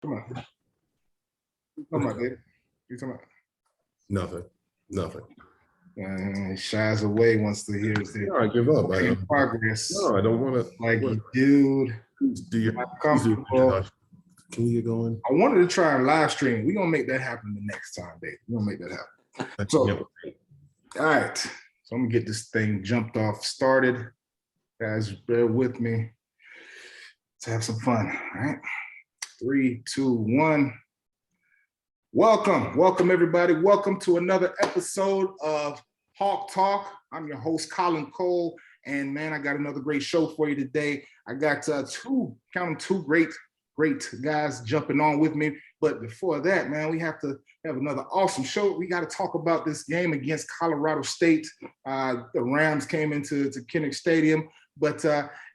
Come on. Come on, David. You talking Nothing. about? Shies away once to hear No, I give up. progress. No, I don't want to. Like, dude, Do you? comfortable. Can we get going? I wanted to try and live stream. We're gonna make that happen the next time, Dave. We're gonna make that happen. So, all right. So I'm gonna get this thing jumped off, started. Guys, bear with me. Let's have some fun. All right. 3, 2, 1. Welcome everybody. Welcome to another episode of Hawk Talk. I'm your host, Colin Cole, and man, I got another great show for you today. I got two great guys jumping on with me. But before that, man, we have to have another awesome show. We got to talk about this game against Colorado State. The Rams came into Kinnick Stadium, but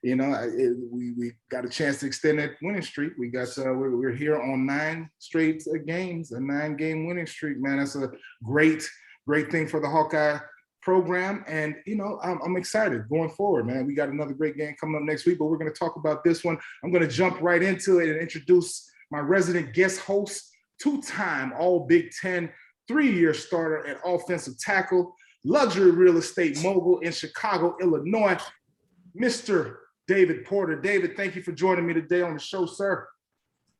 we got a chance to extend that winning streak. We got we're here on 9 straight games, a 9-game winning streak. Man, that's a great thing for the Hawkeye program, and I'm excited going forward, man. We got another great game coming up next week, but we're going to talk about this one. I'm going to jump right into it and introduce my resident guest host, 2-time All Big Ten, 3-year starter at offensive tackle, luxury real estate mogul in Chicago, Illinois, Mr. David Porter. David, thank you for joining me today on the show, sir.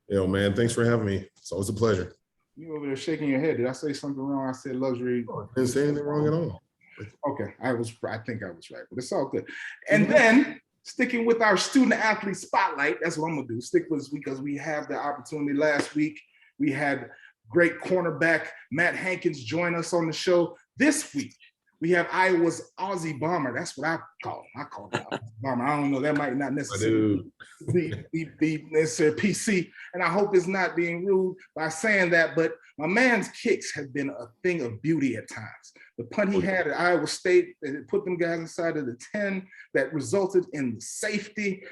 Yo, man, thanks for having me. It's always a pleasure. You over there shaking your head. Did I say something wrong? I said luxury. I didn't say anything wrong at all. Okay, I think I was right, but it's all good. And then sticking with our student athlete spotlight, that's what I'm gonna do. Stick with us because we have the opportunity. Last week we had great cornerback Matt Hankins join us on the show. This week we have Iowa's Aussie Bomber. That's what I call him. I call him Aussie Bomber. I don't know. That might not necessarily be necessarily PC, and I hope it's not being rude by saying that. But my man's kicks have been a thing of beauty at times. The punt he had at Iowa State, that put them guys inside of the 10, that resulted in the safety.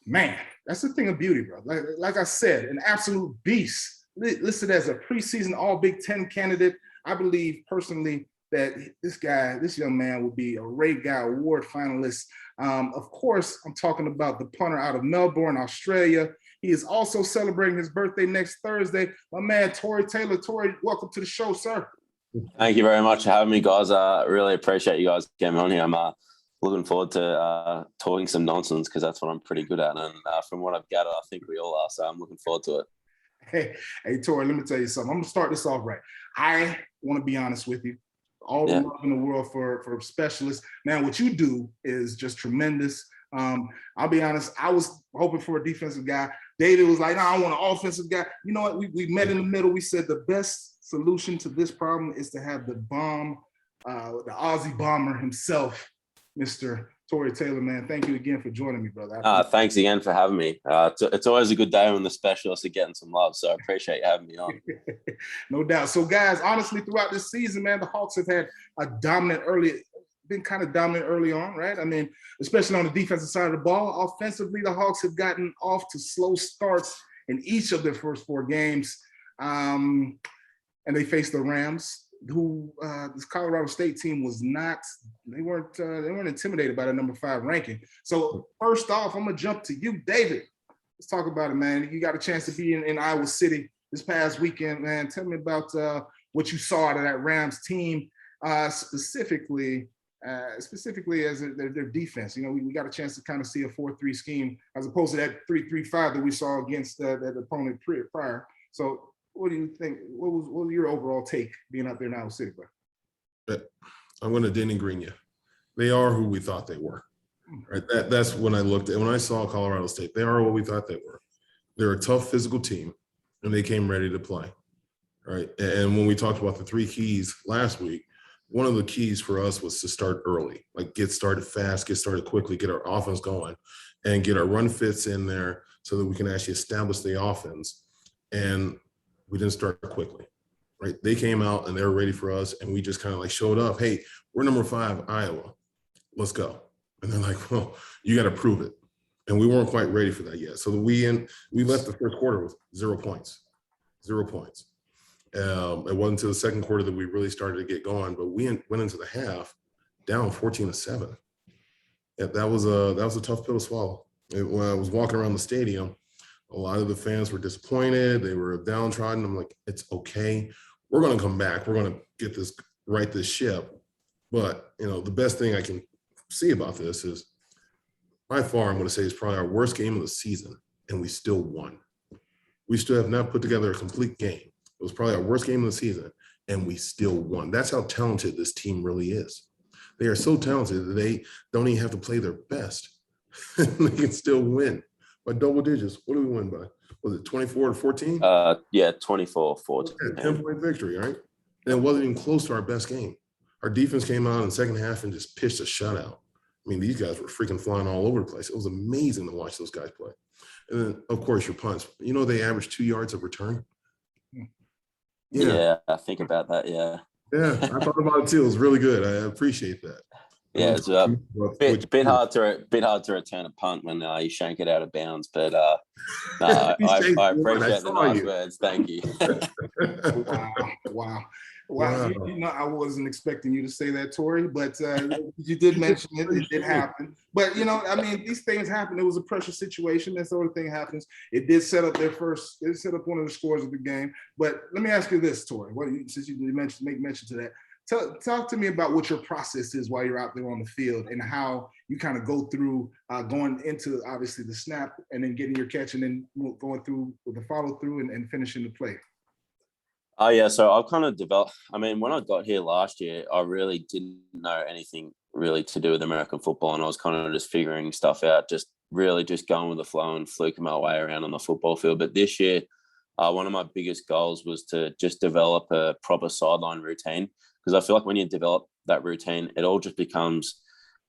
Man, that's a thing of beauty, bro. Like I said, an absolute beast. Listed as a preseason All Big Ten candidate. I believe personally that this young man will be a Ray Guy Award finalist. Of course, I'm talking about the punter out of Melbourne, Australia. He is also celebrating his birthday next Thursday. My man, Tory Taylor. Tory, welcome to the show, sir. Thank you very much for having me, guys. I really appreciate you guys getting me on here. I'm looking forward to talking some nonsense because that's what I'm pretty good at. And from what I've gathered, I think we all are. So I'm looking forward to it. Hey, Tory, let me tell you something. I'm going to start this off right. I want to be honest with you. All the love in the world for specialists. Man, what you do is just tremendous. I'll be honest, I was hoping for a defensive guy. David was like, no, I want an offensive guy. You know what? We met in the middle. We said the best solution to this problem is to have the Aussie Bomber himself, Mr. Tory Taylor, man. Thank you again for joining me, brother. Thanks again for having me. It's always a good day when the specialists are getting some love, so I appreciate you having me on. No doubt. So, guys, honestly, throughout this season, man, the Hawks have had been kind of dominant early on, right? I mean, especially on the defensive side of the ball. Offensively, the Hawks have gotten off to slow starts in each of their first 4 games. And they faced the Rams, who this Colorado State team was not. They weren't intimidated by the number 5 ranking. So first off, I'm gonna jump to you, David. Let's talk about it, man. You got a chance to be in Iowa City this past weekend, man. Tell me about what you saw out of that Rams team, specifically as their defense. We got a chance to kind of see a 4-3 scheme as opposed to that 3-3-5 that we saw against that opponent prior. So. What do you think? What was your overall take being out there in Iowa City, bro? I'm going to Denny Green you. They are who we thought they were. Right. That's when I looked at when I saw Colorado State. They are what we thought they were. They're a tough physical team, and they came ready to play. Right. And when we talked about the 3 keys last week, one of the keys for us was to start early, like get started fast, get started quickly, get our offense going, and get our run fits in there so that we can actually establish the offense. And we didn't start quickly, right? They came out and they were ready for us, and we just kind of like showed up. Hey, we're number 5, Iowa. Let's go. And they're like, well, you got to prove it. And we weren't quite ready for that yet. So we left the first quarter with 0 points. 0 points. It wasn't until the second quarter that we really started to get going, but we went into the half down 14-7. Yeah, that was a tough pill to swallow. When I was walking around the stadium, A lot of the fans were disappointed. They were downtrodden. I'm like, it's okay. We're going to come back. We're going to get this, right this ship. But, the best thing I can see about this is, by far, I'm going to say it's probably our worst game of the season, and we still won. We still have not put together a complete game. It was probably our worst game of the season, and we still won. That's how talented this team really is. They are so talented that they don't even have to play their best. They can still win by double digits. What do we win by? Was it 24-14? Yeah, 24-14. 10-point victory, right? And it wasn't even close to our best game. Our defense came out in the second half and just pitched a shutout. I mean, these guys were freaking flying all over the place. It was amazing to watch those guys play. And then, of course, your punts. They average 2 yards of return. Yeah, I think about that. Yeah. Yeah, I thought about it too. It was really good. I appreciate that. Yeah, it's a bit hard to return a punt when you shank it out of bounds. But I appreciate the nice words. Thank you. Wow. I wasn't expecting you to say that, Tory, but you did mention it. It did happen. But, these things happen. It was a pressure situation. That sort of thing happens. It did set up one of the scores of the game. But let me ask you this, Tory, since you make mention to that. Talk to me about what your process is while you're out there on the field and how you kind of go through going into, obviously, the snap and then getting your catch and then going through with the follow through and finishing the play. Oh, yeah. So I've kind of developed, when I got here last year, I really didn't know anything really to do with American football. And I was kind of just figuring stuff out, just going with the flow and fluking my way around on the football field. But this year, one of my biggest goals was to just develop a proper sideline routine. Because I feel like when you develop that routine, it all just becomes,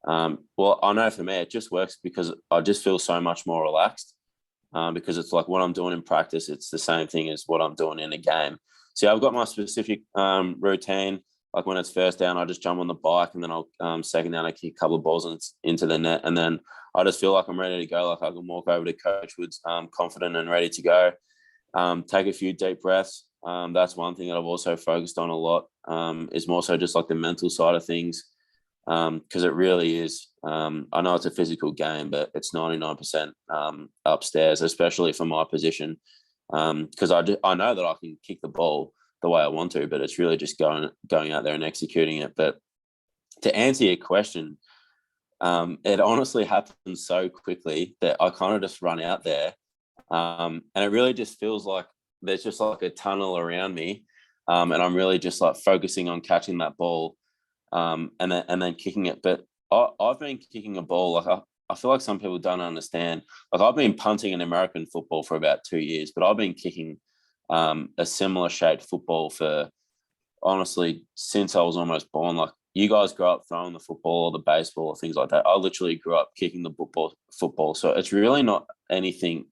I know for me, it just works because I just feel so much more relaxed because it's like what I'm doing in practice, it's the same thing as what I'm doing in a game. So I've got my specific routine. Like when it's first down, I just jump on the bike and then I'll second down, I kick a couple of balls into the net. And then I just feel like I'm ready to go. Like I can walk over to Coach Woods confident and ready to go. Take a few deep breaths. That's one thing that I've also focused on a lot is more so just like the mental side of things because it really is. I know it's a physical game, but it's 99% upstairs, especially for my position because I know that I can kick the ball the way I want to, but it's really just going out there and executing it. But to answer your question, it honestly happens so quickly that I kind of just run out there and it really just feels like there's just like a tunnel around me and I'm really just like focusing on catching that ball and then kicking it. But I've been kicking a ball like I feel like some people don't understand. Like I've been punting in American football for about 2 years, but I've been kicking a similar shaped football for honestly since I was almost born. Like you guys grew up throwing the football or the baseball or things like that. I literally grew up kicking the football. So it's really not anything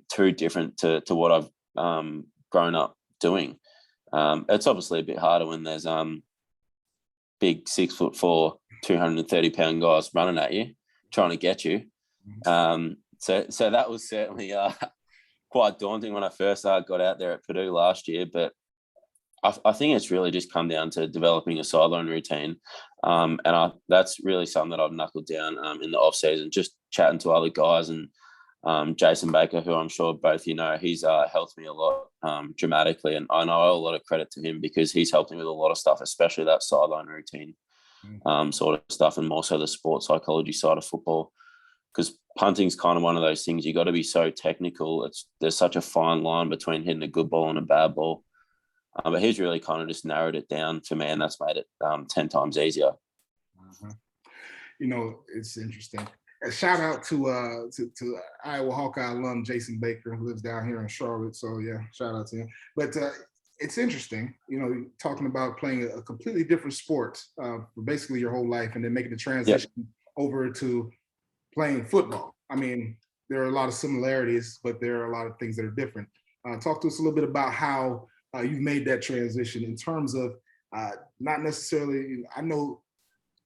too different to what I've grown up doing. It's obviously a bit harder when there's big 6'4", 230-pound guys running at you, trying to get you. So that was certainly quite daunting when I first got out there at Purdue last year. But I think it's really just come down to developing a sideline routine. And that's really something that I've knuckled down in the off season, just chatting to other guys and Jason Baker, who I'm sure both he's helped me a lot dramatically. And I owe a lot of credit to him because he's helped me with a lot of stuff, especially that sideline routine sort of stuff and more so the sports psychology side of football. Because punting's kind of one of those things you got to be so technical. There's such a fine line between hitting a good ball and a bad ball. But he's really kind of just narrowed it down for me, and that's made it 10 times easier. It's interesting. A shout out to Iowa Hawkeye alum Jason Baker, who lives down here in Charlotte. So yeah, shout out to him. But it's interesting, talking about playing a completely different sport for basically your whole life, and then making the transition over to playing football. I mean, there are a lot of similarities, but there are a lot of things that are different. Talk to us a little bit about how you've made that transition in terms of not necessarily, I know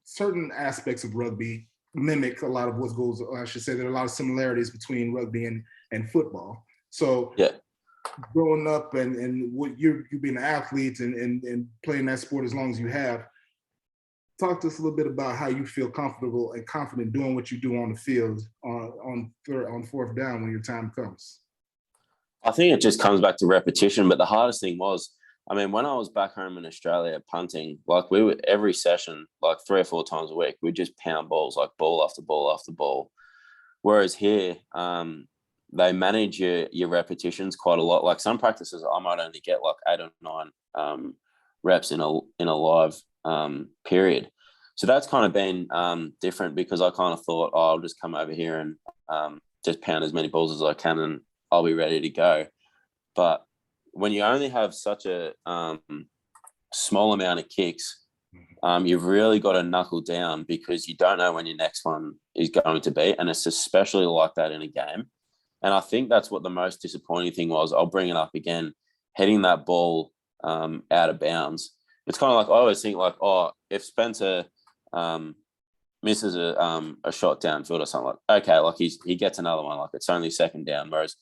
certain aspects of rugby mimic a lot of what goes, or I should say there are a lot of similarities between rugby and football. So growing up and what you being an athlete and playing that sport as long as you have, talk to us a little bit about how you feel comfortable and confident doing what you do on the field on fourth down when your time comes. I think it just comes back to repetition. But the hardest thing was, I mean, when I was back home in Australia punting, like we would every session, like 3 or 4 times a week, we'd just pound balls, like ball after ball after ball. Whereas here, they manage your repetitions quite a lot. Like some practices, I might only get like 8 or 9 reps in a live period. So that's kind of been different because I kind of thought, oh, I'll just come over here and just pound as many balls as I can and I'll be ready to go. But when you only have such a small amount of kicks, you've really got to knuckle down because you don't know when your next one is going to be. And it's especially like that in a game. And I think that's what the most disappointing thing was. I'll bring it up again, heading that ball out of bounds. It's kind of like, I always think like, oh, if Spencer misses a shot downfield or something, like, okay, like he gets another one, like it's only second down. Whereas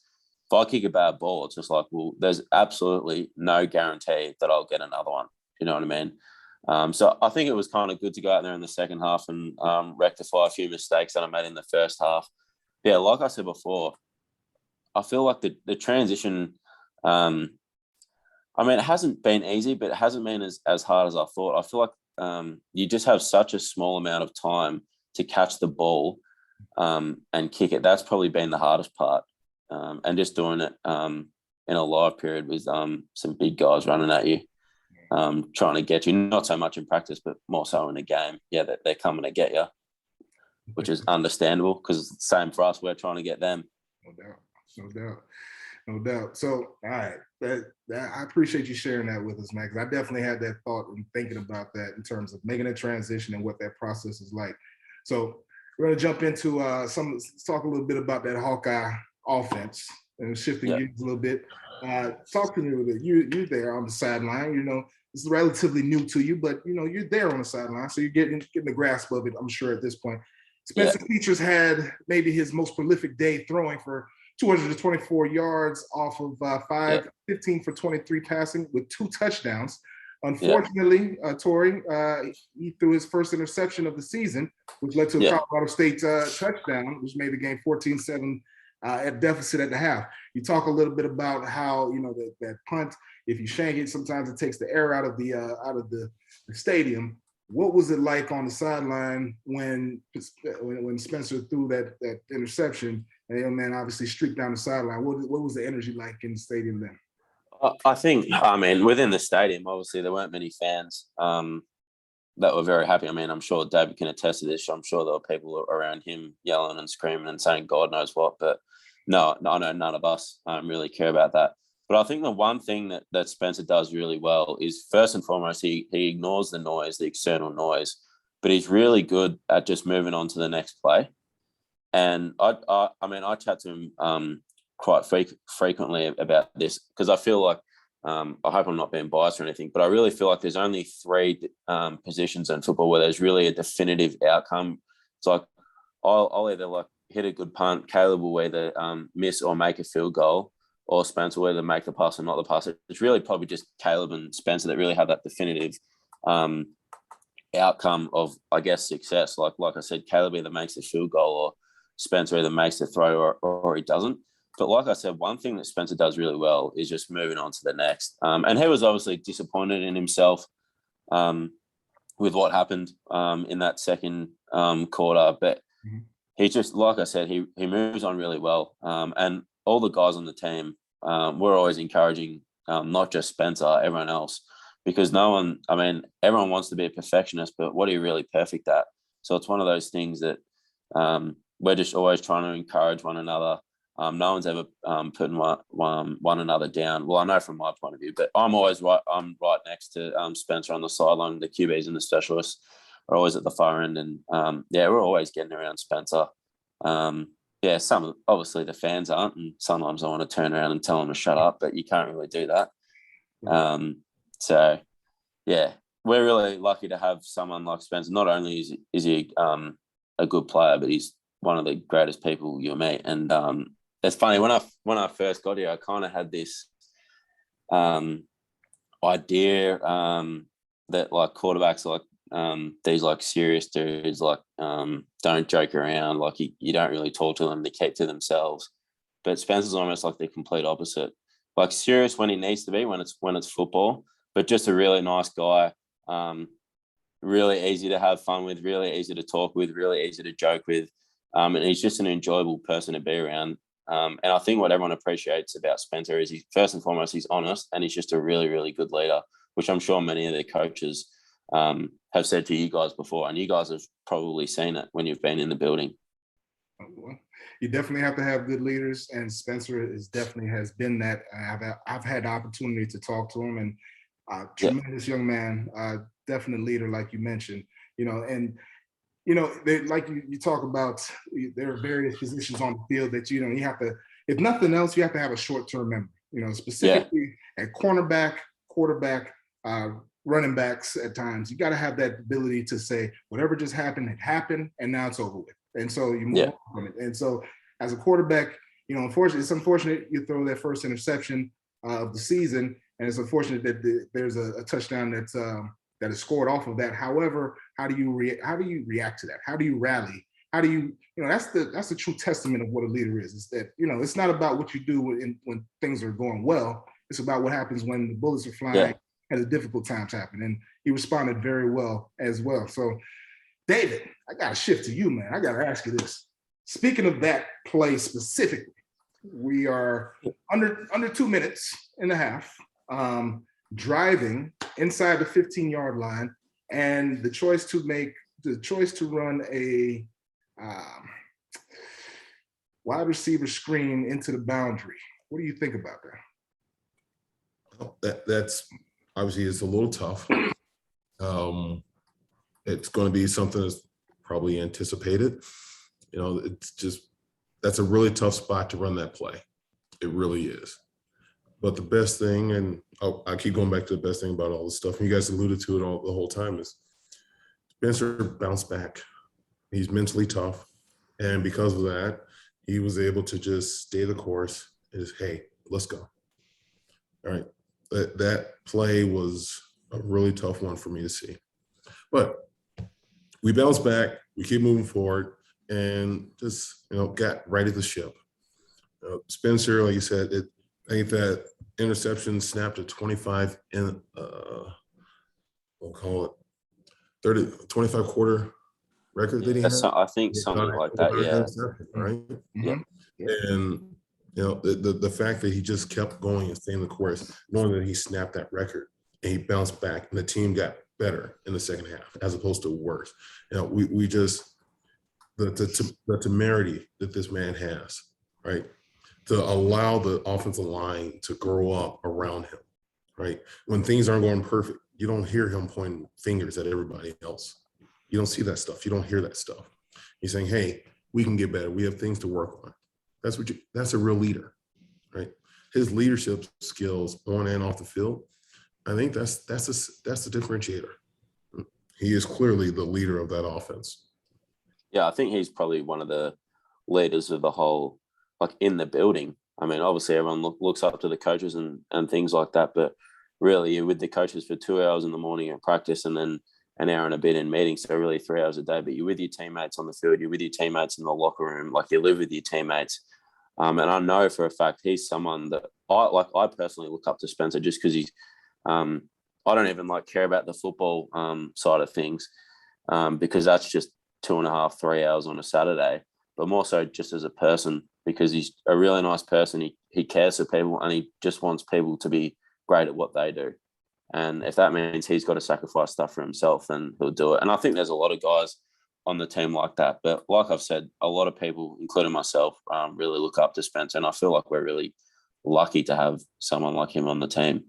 if I kick a bad ball, it's just like, well, there's absolutely no guarantee that I'll get another one. You know what I mean? So I think it was kind of good to go out there in the second half and rectify a few mistakes that I made in the first half. Yeah, like I said before, I feel like the transition, I mean, it hasn't been easy, but it hasn't been as hard as I thought. I feel like you just have such a small amount of time to catch the ball and kick it. That's probably been the hardest part. And just doing it in a live period with some big guys running at you, trying to get you, not so much in practice, but more so in a game. Yeah, they're coming to get you, which is understandable because it's the same for us. We're trying to get them. No doubt. So, all right, I appreciate you sharing that with us, man, because I definitely had that thought and thinking about that in terms of making a transition and what that process is like. So we're going to jump into let's talk a little bit about that Hawkeye offense and shifting gears a little bit. Talk to me a little bit. You're there on the sideline. You know, it's relatively new to you, but you know you're there on the sideline, so you're getting the grasp of it. I'm sure at this point. Spencer Petras had maybe his most prolific day, throwing for 224 yards off of 15 for 23 passing with 2 touchdowns. Unfortunately, Tory, he threw his first interception of the season, which led to a Colorado State touchdown, which made the game 14-7 at deficit at the half. You talk a little bit about how, you know, that punt, if you shank it, sometimes it takes the air out of the stadium. What was it like on the sideline when Spencer threw that interception? And young man obviously streaked down the sideline. What was the energy like in the stadium then? I think, I mean, within the stadium, obviously there weren't many fans that were very happy. I mean, I'm sure David can attest to this. I'm sure there were people around him yelling and screaming and saying God knows what. But no, I know none of us really care about that. But I think the one thing that Spencer does really well is, first and foremost, he ignores the noise, the external noise, but he's really good at just moving on to the next play. And I mean, I chat to him quite frequently about this because I feel like, I hope I'm not being biased or anything, but I really feel like there's only 3 positions in football where there's really a definitive outcome. It's like I'll either like hit a good punt, Caleb will either miss or make a field goal, or Spencer will either make the pass or not the pass. It's really probably just Caleb and Spencer that really have that definitive outcome of, I guess, success. Like I said, Caleb either makes the field goal or Spencer either makes the throw or he doesn't. But like I said, one thing that Spencer does really well is just moving on to the next. And he was obviously disappointed in himself with what happened in that second quarter. But he just, like I said, he moves on really well. And all the guys on the team, we're always encouraging not just Spencer, everyone else, because everyone wants to be a perfectionist, but what are you really perfect at? So it's one of those things that we're just always trying to encourage one another. No one's ever putting one another down. Well, I know from my point of view, but I'm always right. I'm right next to Spencer on the sideline. The QBs and the specialists are always at the far end, and we're always getting around Spencer. Some obviously the fans aren't, and sometimes I want to turn around and tell them to shut up, but you can't really do that. We're really lucky to have someone like Spencer. Not only is he a good player, but he's one of the greatest people you'll meet. And it's funny, when I first got here, I kind of had this idea that like quarterbacks like these like serious dudes, like don't joke around, like you don't really talk to them, they keep to themselves. but Spencer's almost like the complete opposite. Like serious when he needs to be, when it's football, but just a really nice guy. Really easy to have fun with, really easy to talk with, really easy to joke with. And he's just an enjoyable person to be around. And I think what everyone appreciates about Spencer is first and foremost, he's honest, and he's just a really, really good leader, which I'm sure many of the coaches have said to you guys before, and you guys have probably seen it when you've been in the building. Well, you definitely have to have good leaders, and Spencer definitely has been that. I've had the opportunity to talk to him, and tremendous young man, definite leader, like you mentioned. And like you talk about, there are various positions on the field that you have to, if nothing else, you have to have a short-term memory. Specifically at cornerback, quarterback, running backs. At times, you got to have that ability to say, whatever just happened, it happened, and now it's over with. And so you move on from it. And so as a quarterback, unfortunately, it's unfortunate you throw that first interception of the season, and it's unfortunate that there's a touchdown that is scored off of that. However, how do you react to that? How do you rally? How do you, that's the true testament of what a leader is. Is that, it's not about what you do when things are going well. It's about what happens when the bullets are flying and the difficult times happen. And he responded very well as well. So, David, I got to shift to you, man. I got to ask you this. Speaking of that play specifically, we are under 2 minutes and a half, driving inside the 15-yard line, and the choice to run a wide receiver screen into the boundary. What do you think about that? That's obviously, it's a little tough. It's going to be something that's probably anticipated. It's just, that's a really tough spot to run that play. It really is. But the best thing, and I keep going back to the best thing about all this stuff, and you guys alluded to it the whole time, is Spencer bounced back. He's mentally tough. And because of that, he was able to just stay the course and just, hey, let's go. All right. That play was a really tough one for me to see. But we bounced back, we keep moving forward, and just, got right at the ship. Spencer, like you said, I think that interception snapped a 25 we'll call it 25 quarter record that he had. I think something like that, right? Yeah. And the fact that he just kept going and staying the course, knowing that he snapped that record and he bounced back, and the team got better in the second half as opposed to worse. We just, the temerity that this man has, right, to allow the offensive line to grow up around him, right? When things aren't going perfect, you don't hear him pointing fingers at everybody else. You don't see that stuff. You don't hear that stuff. He's saying, hey, we can get better. We have things to work on. That's a real leader, right? His leadership skills on and off the field, I think that's the differentiator. He is clearly the leader of that offense. Yeah, I think he's probably one of the leaders of the whole, like, in the building. I mean, obviously everyone looks up to the coaches and things like that, but really you're with the coaches for 2 hours in the morning at practice and then an hour and a bit in meetings, so really 3 hours a day, but you're with your teammates on the field, you're with your teammates in the locker room, like you live with your teammates. And I know for a fact he's someone that I personally look up to Spencer, just because he's, I don't even care about the football side of things, because that's just 2.5, 3 hours on a Saturday, but more so just as a person, because he's a really nice person. He cares for people, and he just wants people to be great at what they do. And if that means he's got to sacrifice stuff for himself, then he'll do it. And I think there's a lot of guys on the team like that. But like I've said, a lot of people, including myself, really look up to Spencer. And I feel like we're really lucky to have someone like him on the team.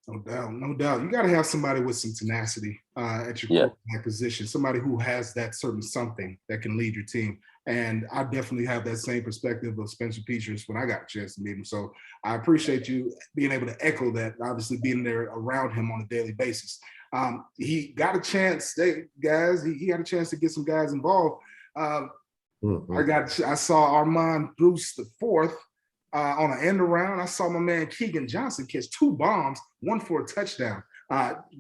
No doubt. You got to have somebody with some tenacity at your quarterback position, somebody who has that certain something that can lead your team. And I definitely have that same perspective of Spencer Petras when I got a chance to meet him. So I appreciate you being able to echo that, obviously being there around him on a daily basis. He got a chance, he got a chance to get some guys involved. I saw Armand Bruce the fourth on an end around. I saw my man Keegan Johnson catch 2 bombs, one for a touchdown.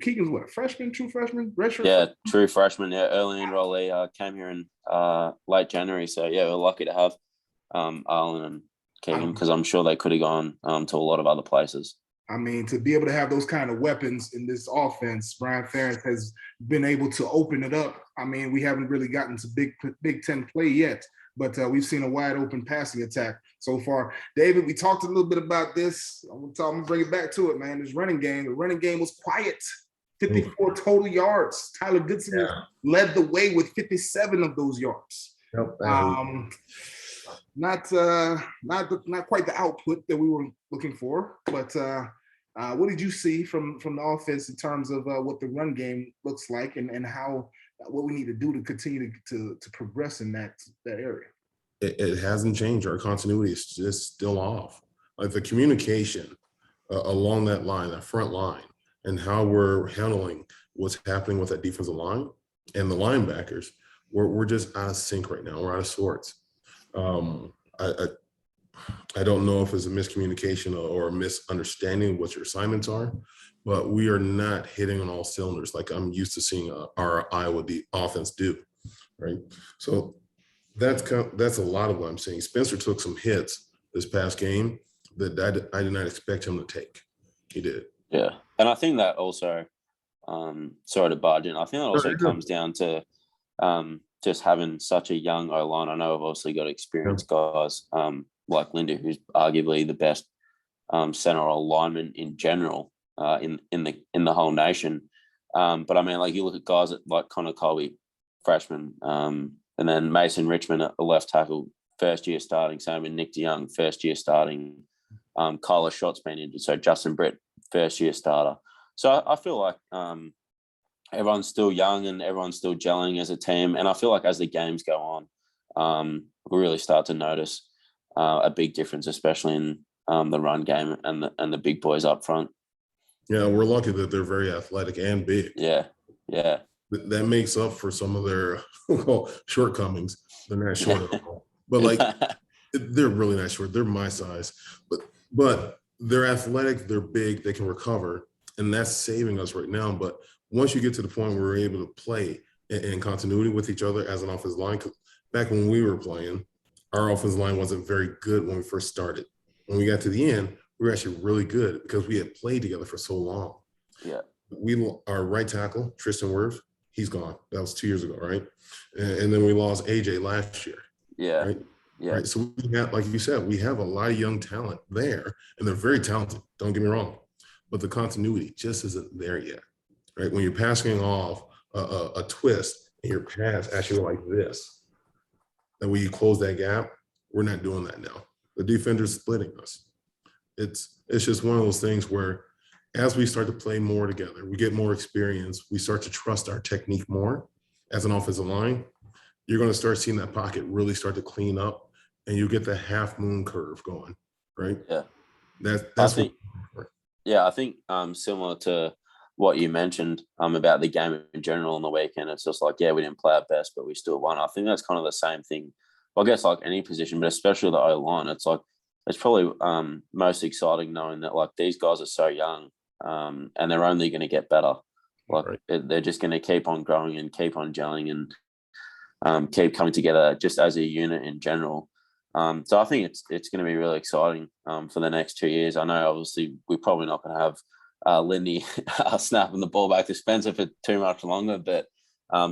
Keegan's what, freshman, true freshman? Redshirt? Yeah, true freshman. Yeah, early enrollee. Came here in late January. So yeah, we're lucky to have Arlen and Keegan, because I'm sure they could have gone to a lot of other places. I mean, to be able to have those kind of weapons in this offense, Brian Ferentz has been able to open it up. I mean, we haven't really gotten to Big Ten play yet, but we've seen a wide open passing attack so far. David, we talked a little bit about this. I'm gonna bring it back to it, man. This running game, the running game was quiet. 54 total yards. Tyler Goodson led the way with 57 of those yards. Not quite the output that we were looking for, but what did you see from the offense in terms of what the run game looks like and how what we need to do to continue to progress in that area? It hasn't changed. Our continuity is just still off. Like the communication along that line, that front line, and how we're handling what's happening with that defensive line and the linebackers, we're just out of sync right now. We're out of sorts. I don't know if it's a miscommunication or a misunderstanding of what your assignments are, but we are not hitting on all cylinders like I'm used to seeing our Iowa offense do, right? So that's a lot of what I'm seeing. Spencer took some hits this past game that I did not expect him to take. He did. Yeah, and I think that also, sorry to barge in, I think that also comes down to just having such a young O-line. I know I've obviously got experienced guys like Linda, who's arguably the best center or lineman in general in the whole nation. But I mean, like you look at guys like Connor Colby, freshman, and then Mason Richmond at the left tackle, first year starting. Same with Nick DeYoung, first year starting. Kyler Schott's been injured, so Justin Britt, first year starter. So I feel like everyone's still young and everyone's still gelling as a team. And I feel like as the games go on, we really start to notice a big difference, especially in the run game and the big boys up front. Yeah, we're lucky that they're very athletic and big. Yeah. That makes up for some of their shortcomings. They're not short at all, but like they're really not short. They're my size, but they're athletic. They're big. They can recover, and that's saving us right now. But once you get to the point where we're able to play in continuity with each other as an offensive line, back when we were playing, our offensive line wasn't very good when we first started. When we got to the end, we were actually really good because we had played together for so long. Yeah. Our right tackle, Tristan Wirfs, he's gone. That was 2 years ago, right? And then we lost AJ last year. Yeah. Right? Yeah. Right. So we got, like you said, we have a lot of young talent there, and they're very talented. Don't get me wrong, but the continuity just isn't there yet. Right? When you're passing off a twist and your pass actually like this, and when you close that gap, we're not doing that now. The defender's splitting us. It's just one of those things where as we start to play more together, we get more experience, we start to trust our technique more as an offensive line, you're going to start seeing that pocket really start to clean up, and you get the half moon curve going, right? Yeah. That's I think similar to what you mentioned about the game in general on the weekend, it's just like, yeah, we didn't play our best, but we still won. I think that's kind of the same thing, I guess, like any position, but especially the O-line. It's like, it's probably most exciting knowing that like these guys are so young and they're only going to get better. Like they're just going to keep on growing and keep on gelling and keep coming together just as a unit in general. So I think it's going to be really exciting for the next 2 years. I know obviously we're probably not going to have Lindy snapping the ball back to Spencer for too much longer, but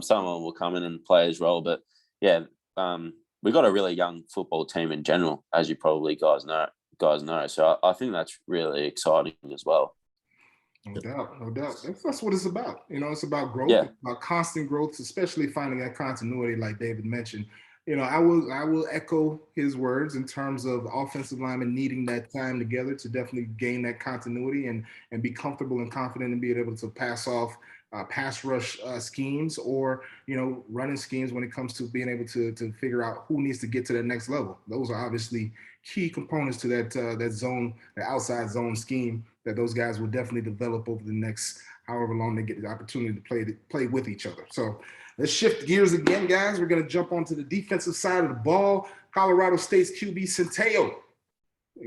someone will come in and play his role. But yeah, we've got a really young football team in general, as you probably guys know. So I think that's really exciting as well. No doubt. That's what it's about. You know, it's about growth, Yeah. about constant growth, especially finding that continuity, like David mentioned. You know, I will echo his words in terms of offensive linemen needing that time together to definitely gain that continuity and be comfortable and confident and being able to pass off pass rush schemes or, you know, running schemes when it comes to being able to figure out who needs to get to that next level. Those are obviously key components to that zone, the outside zone scheme that those guys will definitely develop over the next however long they get the opportunity to play with each other. So let's shift gears again, guys. We're going to jump onto the defensive side of the ball. Colorado State's QB Centeio,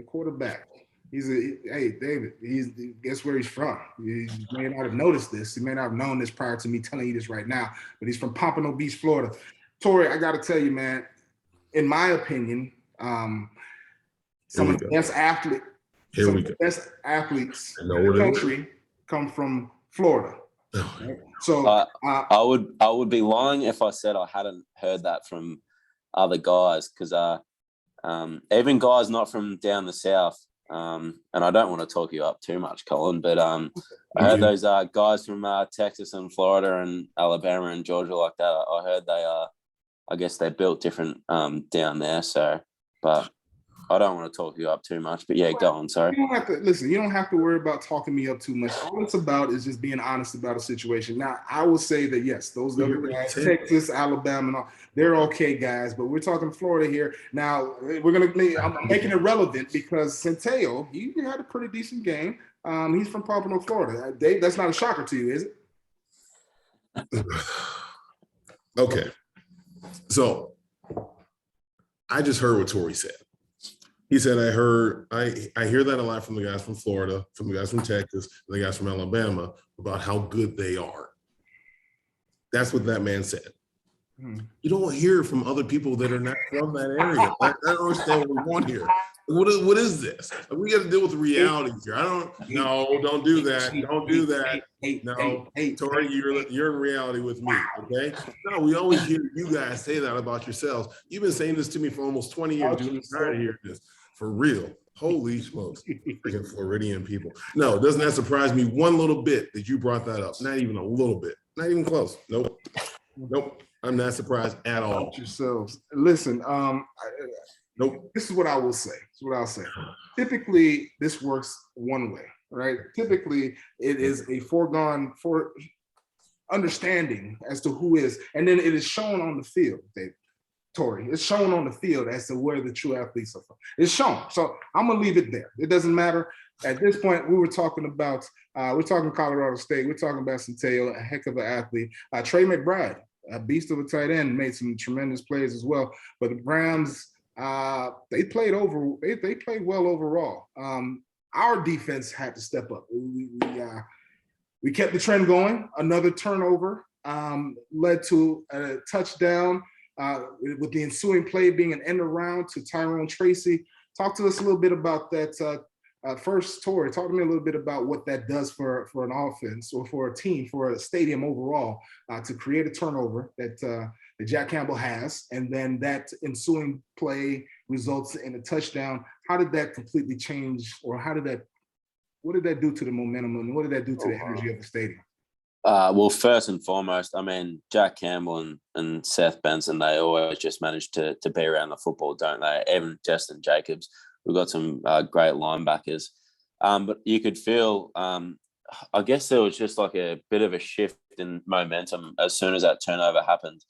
quarterback. Hey, David, guess where he's from? You may not have noticed this. You may not have known this prior to me telling you this right now, but he's from Pompano Beach, Florida. Tory, I got to tell you, man, in my opinion, Some of the best athletes, Here we go. best athletes I know in what the it is. country come from Florida. Oh, Right? So I would be lying if I said I hadn't heard that from other guys, because even guys not from down the south, and I don't want to talk you up too much, Colin, but I heard those guys from Texas and Florida and Alabama and Georgia like that. I heard they I guess they're built different down there. So, but I don't want to talk you up too much. But yeah, go on. Sorry. You don't have to listen. You don't have to worry about talking me up too much. All it's about is just being honest about a situation. Now, I will say that yes, those other guys, Texas, Alabama, and all, they're okay guys. But we're talking Florida here. Now, I'm making it relevant because Centeio, he had a pretty decent game. He's from Pompano, Florida. Dave, that's not a shocker to you, is it? Okay. So I just heard what Tory said. He said, I hear that a lot from the guys from Florida, from the guys from Texas, and the guys from Alabama about how good they are. That's what that man said. You don't hear from other people that are not from that area. I don't understand what we want here. What is this? We got to deal with reality here. Don't do that. Don't do that. No, Tory, you're in reality with me, okay? No, we always hear you guys say that about yourselves. You've been saying this to me for almost 20 years. You're tired of hearing this. For real. Holy smokes. Freaking Floridian people. No, doesn't that surprise me one little bit that you brought that up? Not even a little bit. Not even close. Nope. I'm not surprised at all. Yourselves. Listen, nope. This is what I will say. Typically, this works one way, right? Typically, it is a foregone for understanding as to who is, and then it is shown on the field, David. Tory, it's shown on the field as to where the true athletes are from. It's shown. So I'm gonna leave it there. It doesn't matter. At this point, we're talking Colorado State. We're talking about Centeio, a heck of an athlete. Trey McBride, a beast of a tight end, made some tremendous plays as well. But the Rams, they played well overall. Our defense had to step up. We kept the trend going. Another turnover led to a touchdown. With the ensuing play being an end around to Tyrone Tracy. Talk to us a little bit about that. First, Tory, talk to me a little bit about what that does for an offense or for a team, for a stadium overall, to create a turnover that Jack Campbell has, and then that ensuing play results in a touchdown. How did that completely change, or what did that do to the momentum, and what did that do to the energy of the stadium? Well, first and foremost, I mean, Jack Campbell and Seth Benson, they always just manage to be around the football, don't they? Even Justin Jacobs. We've got some great linebackers. But you could feel, I guess there was just like a bit of a shift in momentum as soon as that turnover happened.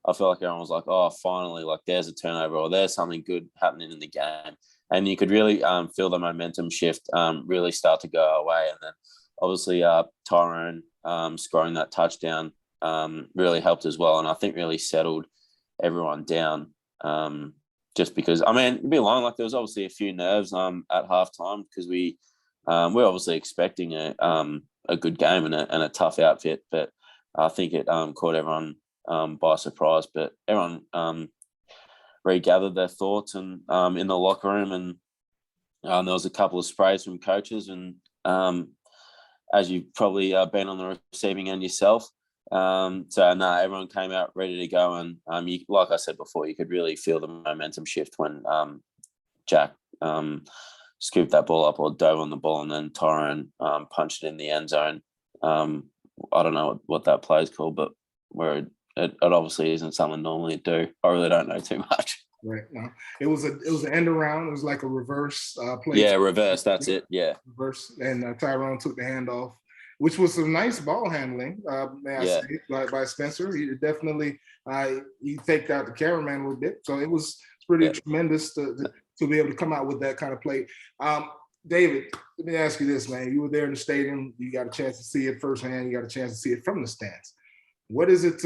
I felt like everyone was like, oh, finally, like there's a turnover or there's something good happening in the game. And you could really feel the momentum shift really start to go away. And then obviously Tyrone scoring that touchdown really helped as well. And I think really settled everyone down. Just because, I mean, it'd be lying, like there was obviously a few nerves at halftime because we're obviously expecting a good game and a tough outfit, but I think it caught everyone by surprise. But everyone regathered their thoughts and in the locker room, and there was a couple of sprays from coaches, and as you've probably been on the receiving end yourself. Everyone came out ready to go, and like I said before, you could really feel the momentum shift when Jack scooped that ball up or dove on the ball, and then Tyrone punched it in the end zone. I don't know what that play is called, but where it obviously isn't something normally do. I really don't know too much. Right. No, it was an end around. It was like a reverse play. Yeah, reverse. That's it. Yeah. Reverse, and Tyrone took the handoff, which was some nice ball handling. May I say, by Spencer. He definitely he faked out the cameraman a little bit, so it was pretty tremendous to be able to come out with that kind of play. David, let me ask you this, man. You were there in the stadium. You got a chance to see it firsthand. You got a chance to see it from the stands. What is it?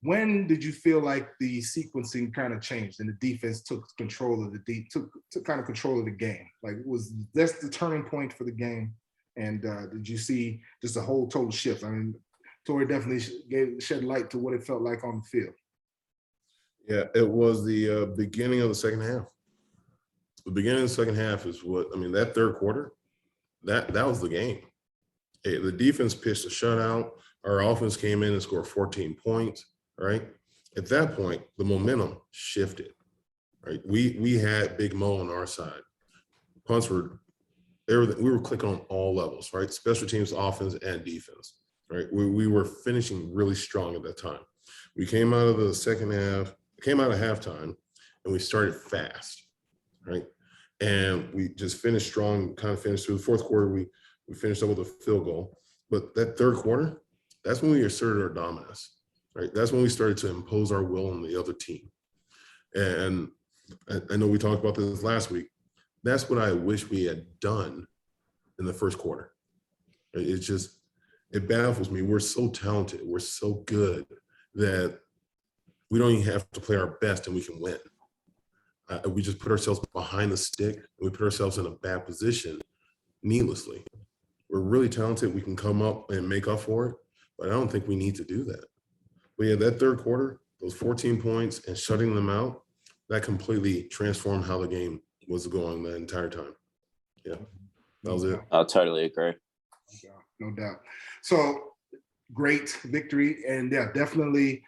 When did you feel like the sequencing kind of changed and the defense took control of took kind of control of the game? Like, was this the turning point for the game? And did you see just a whole total shift? I mean, Tory definitely shed light to what it felt like on the field. Yeah, it was the beginning of the second half. The beginning of the second half is what, I mean, that third quarter, that was the game. Hey, the defense pitched a shutout. Our offense came in and scored 14 points, right? At that point, the momentum shifted, right? We had Big Mo on our side. Punts were everything. We were clicking on all levels, right? Special teams, offense, and defense, right? We were finishing really strong at that time. We came out of the second half, came out of halftime, and we started fast, right? And we just finished strong, kind of finished through the fourth quarter. We finished up with a field goal. But that third quarter, that's when we asserted our dominance, right? That's when we started to impose our will on the other team. And I know we talked about this last week. That's what I wish we had done in the first quarter. It's just, it baffles me. We're so talented. We're so good that we don't even have to play our best and we can win. We just put ourselves behind the stick. And we put ourselves in a bad position needlessly. We're really talented. We can come up and make up for it, but I don't think we need to do that. But yeah, that third quarter, those 14 points and shutting them out, that completely transformed how the game was going the entire time. Yeah, that was it. I totally agree. No doubt. So great victory, and yeah, definitely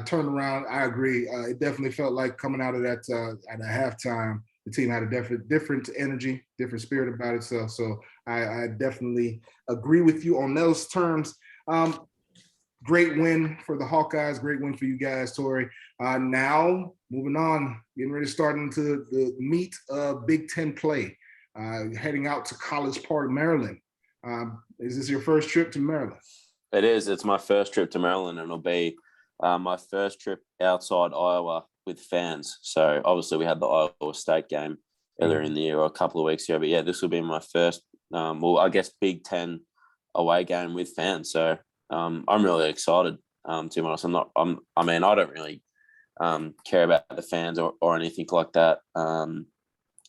turned around. I agree. It definitely felt like coming out of that at a halftime, the team had a different energy, different spirit about itself. So I definitely agree with you on those terms. Great win for the Hawkeyes. Great win for you guys, Tory. Now, moving on, getting ready to start into the meat of Big Ten play, heading out to College Park, Maryland. Is this your first trip to Maryland? It is. It's my first trip to Maryland, and it'll be my first trip outside Iowa with fans. So obviously we had the Iowa State game earlier in the year or a couple of weeks ago. But yeah, this will be my first, I guess, Big Ten away game with fans. So I'm really excited. To be honest, I don't really care about the fans or anything like that.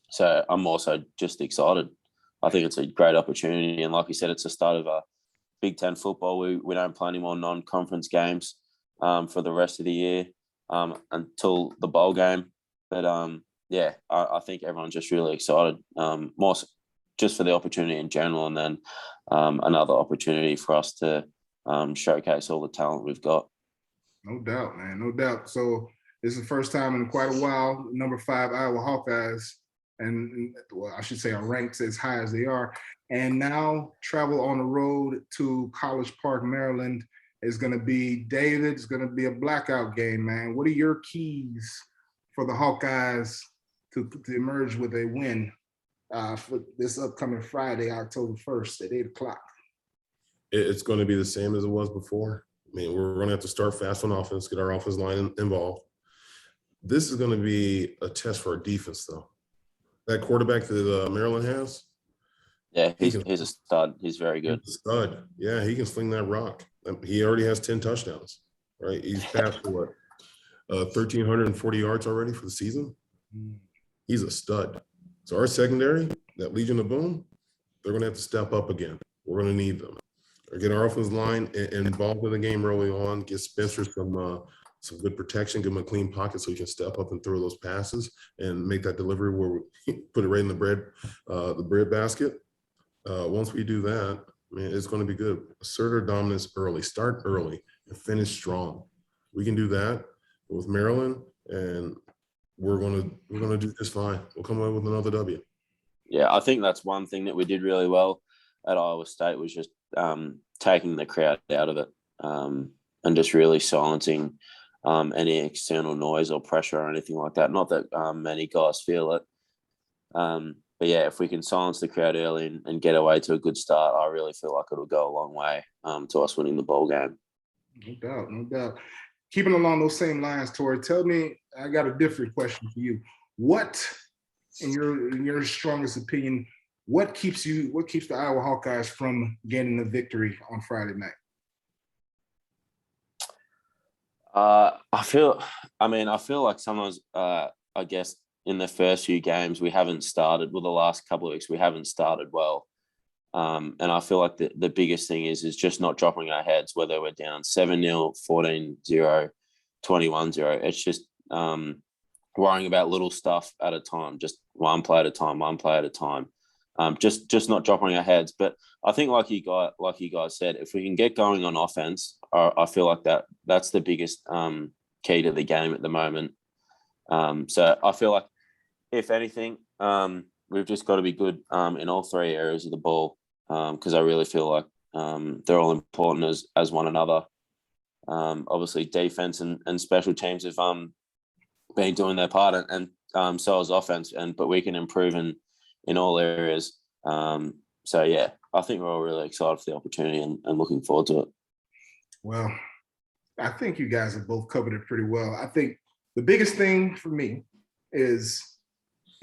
So I'm also just excited. I think it's a great opportunity, and like you said, it's the start of a Big Ten football. We don't play any more non-conference games for the rest of the year until the bowl game. But I think everyone's just really excited, more just for the opportunity in general, and then another opportunity for us to showcase all the talent we've got. No doubt, man. No doubt. So this is the first time in quite a while, number 5 Iowa Hawkeyes, and well, I should say are ranked as high as they are, and now travel on the road to College Park, Maryland. Is going to be, David, it's going to be a blackout game, man. What are your keys for the Hawkeyes to emerge with a win for this upcoming Friday, October 1st at 8 o'clock? It's going to be the same as it was before. I mean, we're going to have to start fast on offense, get our offense line involved. This is going to be a test for our defense, though. That quarterback that Maryland has. Yeah, he's a stud. He's very good. He's a stud. Yeah, he can sling that rock. He already has 10 touchdowns, right? He's passed for 1,340 yards already for the season. He's a stud. So our secondary, that Legion of Boom, they're going to have to step up again. We're going to need them. Or get our offensive line involved in the game early on, get Spencer some good protection, give him a clean pocket so he can step up and throw those passes and make that delivery where we put it right in the bread basket. Once we do that, man, it's going to be good. Assert our dominance early, start early, and finish strong. We can do that with Maryland, and we're going to do just fine. We'll come away with another W. Yeah, I think that's one thing that we did really well at Iowa State was just taking the crowd out of it and just really silencing any external noise or pressure or anything like that. Not that many guys feel it. But yeah, if we can silence the crowd early and get away to a good start, I really feel like it'll go a long way to us winning the bowl game. No doubt, no doubt. Keeping along those same lines, Tory, tell me, I got a different question for you. What, in your strongest opinion, what keeps the Iowa Hawkeyes from getting the victory on Friday night? I feel like sometimes, I guess, in the first few games, we haven't started, the last couple of weeks, we haven't started well. And I feel like the biggest thing is just not dropping our heads, whether we're down 7-0, 14-0, 21-0. It's just worrying about little stuff at a time, just one play at a time. Just not dropping our heads. But I think, like you guys said, if we can get going on offense, I feel like that's the biggest key to the game at the moment. So I feel like, if anything, we've just got to be good in all three areas of the ball, because I really feel like they're all important as one another. Obviously, defense and special teams have been doing their part, and so has offense. But we can improve in all areas. So yeah, I think we're all really excited for the opportunity and looking forward to it. Well, I think you guys have both covered it pretty well. I think the biggest thing for me is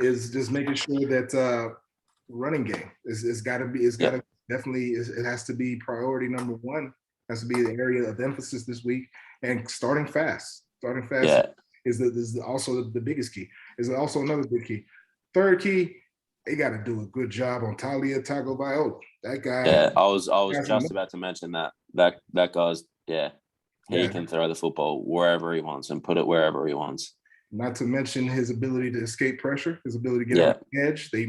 just making sure that running game is got to be, definitely, it has to be priority number one. It has to be the area of emphasis this week, and starting fast. Yeah. is also the biggest key. Is also another big key. Third key, they got to do a good job on Talia Tagovailoa. That guy. Yeah, I was just about to mention that guy's, he can throw the football wherever he wants and put it wherever he wants. Not to mention his ability to escape pressure, his ability to get on the edge. They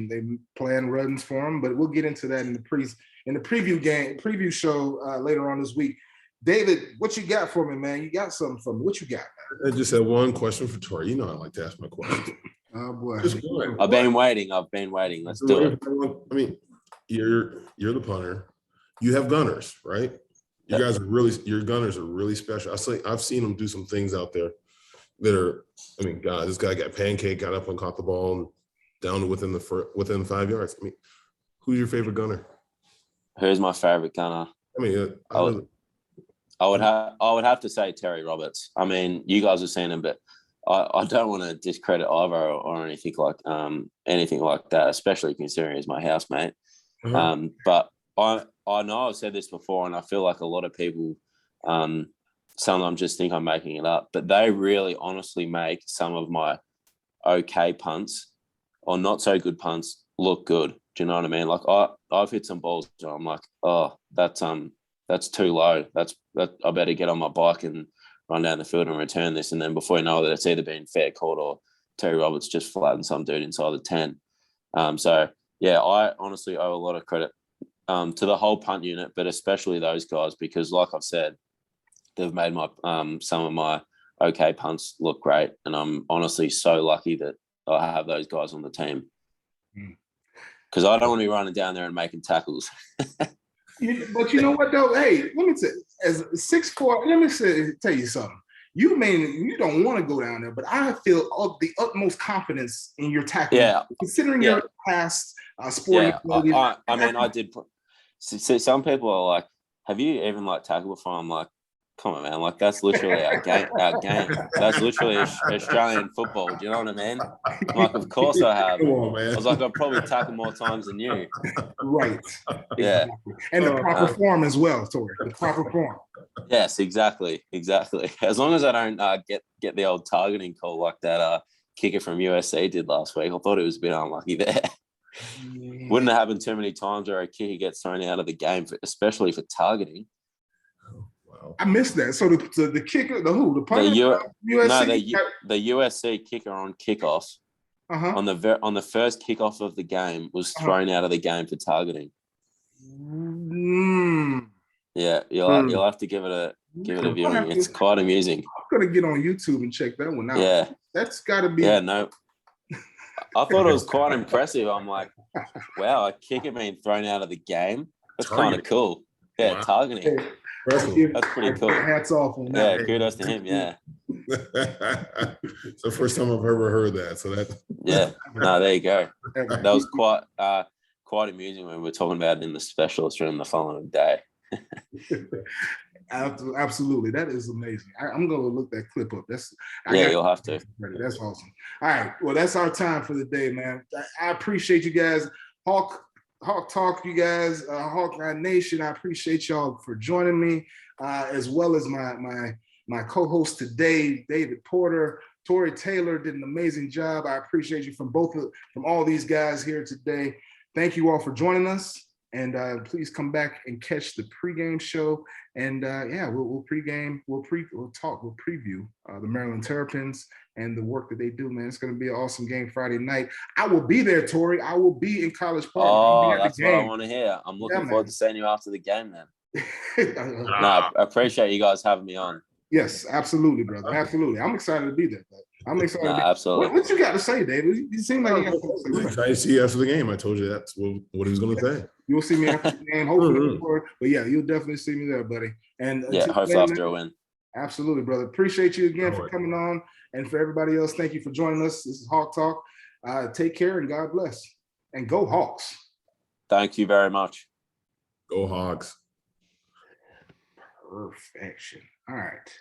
plan runs for him, but we'll get into that in the preview show later on this week. David, what you got for me, man? You got something for me? What you got, man? I just had one question for Tory. You know I like to ask my questions. Oh boy, I've been waiting. Let's do it. I mean, you're the punter. You have gunners, right? You guys your gunners are really special. I've seen them do some things out there that are, I mean, God, this guy got pancake, got up and caught the ball and down to within 5 yards. I mean, who's your favorite gunner? Who's my favorite gunner? I mean, I would have to say Terry Roberts. I mean, you guys have seen him, but I don't want to discredit either or anything like that, especially considering he's my housemate. Uh-huh. But I know I've said this before, and I feel like a lot of people sometimes just think I'm making it up, but they really honestly make some of my okay punts or not so good punts look good. Do you know what I mean? Like I've hit some balls and I'm like, oh, that's too low. I better get on my bike and run down the field and return this. And then before you know it, it's either been fair caught or Terry Roberts just flattened some dude inside the 10. So yeah, I honestly owe a lot of credit to the whole punt unit, but especially those guys, because like I've said, they've made my some of my okay punts look great. And I'm honestly so lucky that I have those guys on the team. Because I don't want to be running down there and making tackles. But you know what though? Hey, let me say, as 6'4", let me tell you something. You don't want to go down there, but I feel the utmost confidence in your tackling. Yeah, considering your past sporting ability. I mean, I did. So some people are like, "Have you even tackled before?" I'm like, "Come on, man! Like that's literally our game. That's literally Australian football. Do you know what I mean?" I'm like, of course I have. Come on, man. I was like, I've probably tackled more times than you. Right. Yeah. Exactly. And the proper form as well, Tory. The proper form. Yes, exactly. As long as I don't get the old targeting call like that kicker from USC did last week, I thought it was a bit unlucky there. Yeah. Wouldn't have happened too many times where a kicker gets thrown out of the game, especially for targeting. I missed that. So the kicker, the punter, USC? The USC kicker on kickoff on the first kickoff of the game was thrown out of the game for targeting. Yeah, you'll have to give it a viewing. It's quite amusing. I'm gonna get on YouTube and check that one out. Yeah, that's got to be. Yeah, no. I thought it was quite impressive. I'm like, wow, a kicker being thrown out of the game. That's kind of cool. Yeah, targeting. That's pretty cool. Hats off on that. Yeah, kudos to him. Yeah. It's the first time I've ever heard that. So that. Yeah. No, there you go. That was quite amusing when we were talking about it in the specialist room the following day. Absolutely, that is amazing. I'm gonna look that clip up. You'll have to. That's awesome. All right, well, that's our time for the day, man. I appreciate you guys. Hawk Talk, you guys, Hawkeye Nation. I appreciate y'all for joining me, as well as my co-host today, David Porter. Tory Taylor did an amazing job. I appreciate you from all these guys here today. Thank you all for joining us, And please come back and catch the pregame show. And we'll pregame, we'll preview the Maryland Terrapins and the work that they do, man. It's going to be an awesome game Friday night. I will be there, Tory. I will be in College Park. Oh, that's what I want to hear. I'm looking forward to seeing you after the game then. No, I appreciate you guys having me on. Yes, absolutely, brother. Absolutely. I'm excited to be there, bro. I'm excited. Absolutely. What you got to say, David? You seem like you got something to say. Excited to see you after the game. I told you that's what he was going to say. You'll see me after the game, hopefully. But yeah, you'll definitely see me there, buddy. And hopefully after a win. Absolutely, brother. Appreciate you again for coming on. And for everybody else, thank you for joining us. This is Hawk Talk. Take care and God bless. And go Hawks. Thank you very much. Go Hawks. Perfection. All right.